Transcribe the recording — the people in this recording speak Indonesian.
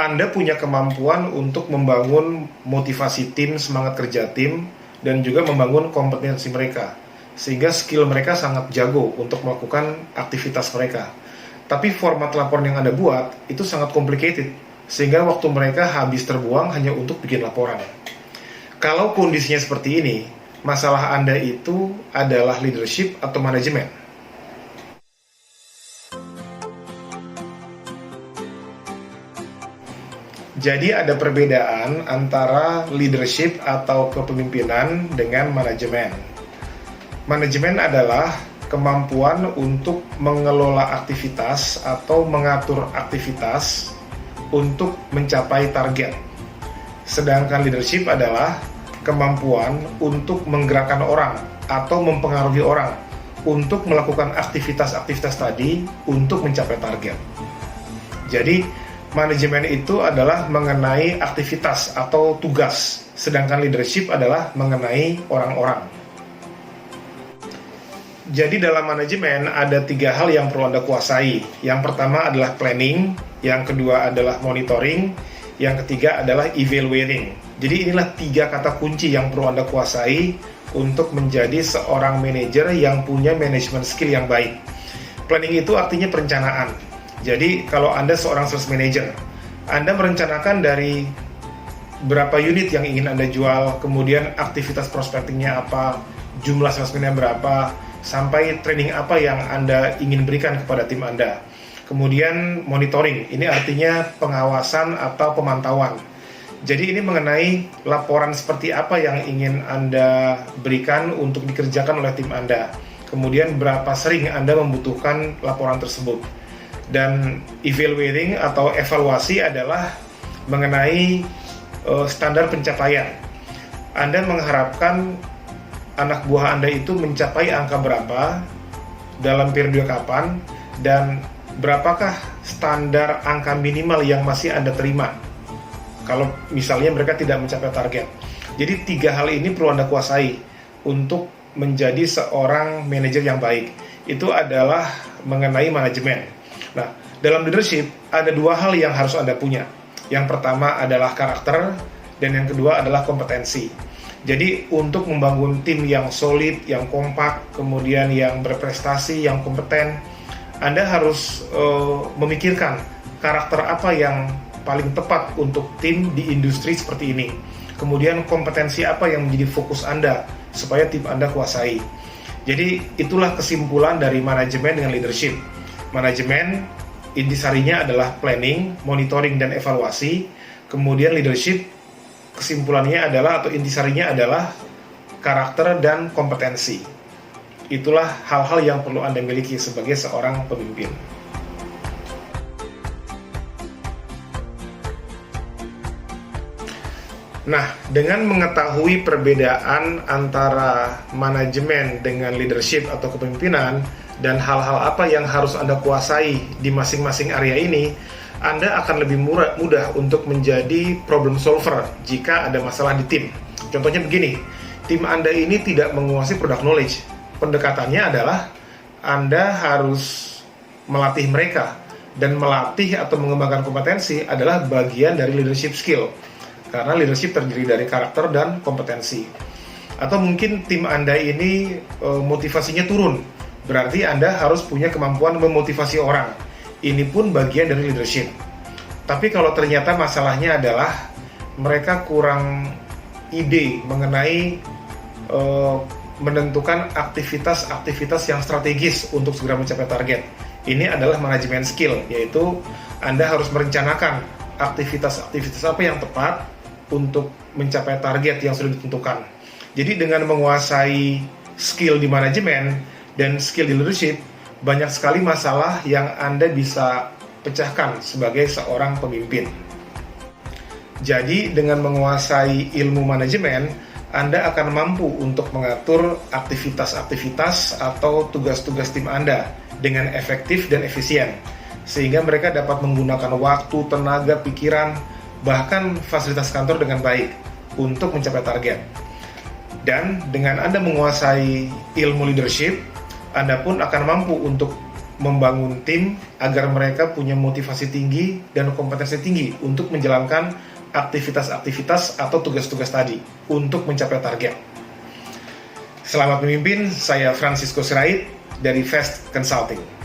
Anda punya kemampuan untuk membangun motivasi tim, semangat kerja tim, dan juga membangun kompetensi mereka, sehingga skill mereka sangat jago untuk melakukan aktivitas mereka. Tapi format laporan yang Anda buat itu sangat complicated, sehingga waktu mereka habis terbuang hanya untuk bikin laporan. Kalau kondisinya seperti ini, masalah Anda itu adalah leadership atau manajemen. Jadi ada perbedaan antara leadership atau kepemimpinan dengan manajemen. Manajemen adalah kemampuan untuk mengelola aktivitas atau mengatur aktivitas untuk mencapai target. Sedangkan leadership adalah kemampuan untuk menggerakkan orang atau mempengaruhi orang untuk melakukan aktivitas-aktivitas tadi untuk mencapai target. Jadi, manajemen itu adalah mengenai aktivitas atau tugas, sedangkan leadership adalah mengenai orang-orang. Jadi dalam manajemen ada 3 hal yang perlu Anda kuasai. Yang pertama adalah planning, yang kedua adalah monitoring, yang ketiga adalah evaluating. Jadi inilah 3 kata kunci yang perlu Anda kuasai untuk menjadi seorang manajer yang punya management skill yang baik. Planning itu artinya perencanaan. Jadi kalau Anda seorang sales manager, Anda merencanakan dari berapa unit yang ingin Anda jual, kemudian aktivitas prospectingnya apa, jumlah salesman-nya berapa, sampai training apa yang Anda ingin berikan kepada tim Anda. Kemudian monitoring, ini artinya pengawasan atau pemantauan. Jadi ini mengenai laporan seperti apa yang ingin Anda berikan untuk dikerjakan oleh tim Anda. Kemudian berapa sering Anda membutuhkan laporan tersebut. Dan evaluating atau evaluasi adalah mengenai standar pencapaian. Anda mengharapkan anak buah Anda itu mencapai angka berapa, dalam periode kapan, dan berapakah standar angka minimal yang masih Anda terima kalau misalnya mereka tidak mencapai target. Jadi 3 hal ini perlu Anda kuasai untuk menjadi seorang manajer yang baik. Itu adalah mengenai manajemen. Nah, dalam leadership ada 2 hal yang harus Anda punya. Yang pertama adalah karakter, dan yang kedua adalah kompetensi. Jadi untuk membangun tim yang solid, yang kompak, kemudian yang berprestasi, yang kompeten, Anda harus memikirkan karakter apa yang paling tepat untuk tim di industri seperti ini. Kemudian kompetensi apa yang menjadi fokus Anda supaya tim Anda kuasai. Jadi itulah kesimpulan dari manajemen dengan leadership. Manajemen intisarinya adalah planning, monitoring, dan evaluasi. Kemudian leadership kesimpulannya adalah atau intisarinya adalah karakter dan kompetensi. Itulah hal-hal yang perlu Anda miliki sebagai seorang pemimpin. Nah, dengan mengetahui perbedaan antara manajemen dengan leadership atau kepemimpinan dan hal-hal apa yang harus Anda kuasai di masing-masing area ini, Anda akan lebih mudah untuk menjadi problem solver jika ada masalah di tim. Contohnya begini, tim Anda ini tidak menguasai product knowledge. Pendekatannya adalah Anda harus melatih mereka, dan melatih atau mengembangkan kompetensi adalah bagian dari leadership skill. Karena leadership terdiri dari karakter dan kompetensi. Atau mungkin tim Anda ini motivasinya turun, berarti Anda harus punya kemampuan memotivasi orang. Ini pun bagian dari leadership. Tapi kalau ternyata masalahnya adalah mereka kurang ide mengenai menentukan aktivitas-aktivitas yang strategis untuk segera mencapai target. Ini adalah manajemen skill, yaitu Anda harus merencanakan aktivitas-aktivitas apa yang tepat untuk mencapai target yang sudah ditentukan. Jadi dengan menguasai skill di manajemen dan skill di leadership, banyak sekali masalah yang Anda bisa pecahkan sebagai seorang pemimpin. Jadi dengan menguasai ilmu manajemen, Anda akan mampu untuk mengatur aktivitas-aktivitas atau tugas-tugas tim Anda dengan efektif dan efisien, sehingga mereka dapat menggunakan waktu, tenaga, pikiran, bahkan fasilitas kantor dengan baik untuk mencapai target. Dan dengan Anda menguasai ilmu leadership, Anda pun akan mampu untuk membangun tim agar mereka punya motivasi tinggi dan kompetensi tinggi untuk menjalankan aktivitas-aktivitas atau tugas-tugas tadi untuk mencapai target. Selamat memimpin, saya Francisco Sirait dari Fast Consulting.